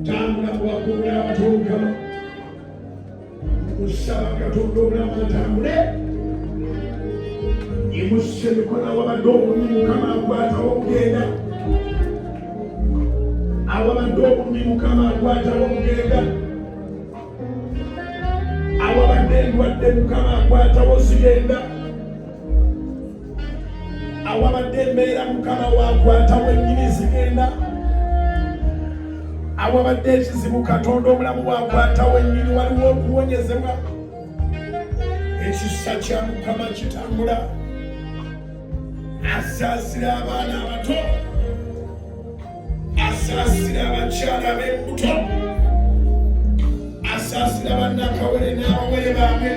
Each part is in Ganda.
tambula mubakuula abatolukama musaba Katonda obulamu atambule. Yimusse emikono awabadde obulumi Mukama akwatawo obugenda. Awabadde obulumi Mukama akwatawo obugenda. Awabadde endwadde Mukama akwatawo zigenda. Awabadde embeera Mukama waakwatawo ennyini zigenda. Awabadde ekizibu Katonda omulamu waakwatawo ennyini waliwo okuwonyezebwa. Ekisa kya Mukama kitambula. Asaasira abaana abato, asaasira abakyala ab'embuto, asaasira bannakawere n'abawere baabwe,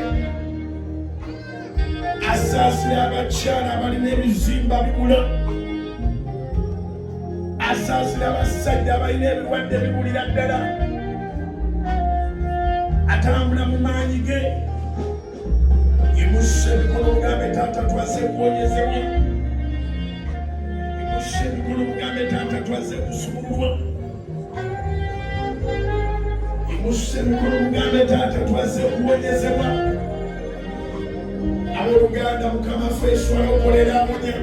asaasira abakyala abalina ebizimba bibula, asaasira abasajja abalina ebirwadde bibulira ddala. Atambula mu maanyi ge. Yimusse emikono mugambe Taata twaze kuwonyezebwa. Yimusse emikono mugambe Taata twaze kusumululwa. Yimusse emikono mugambe Taata twaze kuwonyezebwa. Abooluganda Mukama ffeeso alokolera awonya.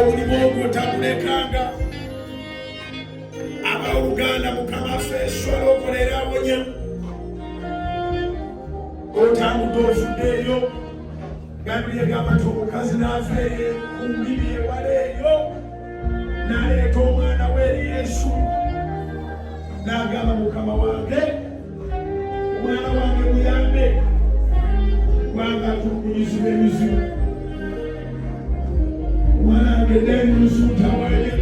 Obulimu obwo tabulekanga. Abooluganda Mukama ffeeso alokolera awonya. Otambudde ovuddeeyo. Gambye gamba nti omukazi n'ava ku mbiri ewala eyo n'aleeta omwana we eri Yesu n'agamba Mukama wange, omwana wange muyambe kubanga atukunyizibwa emizibu. Omwana wange deni nsuutawanye.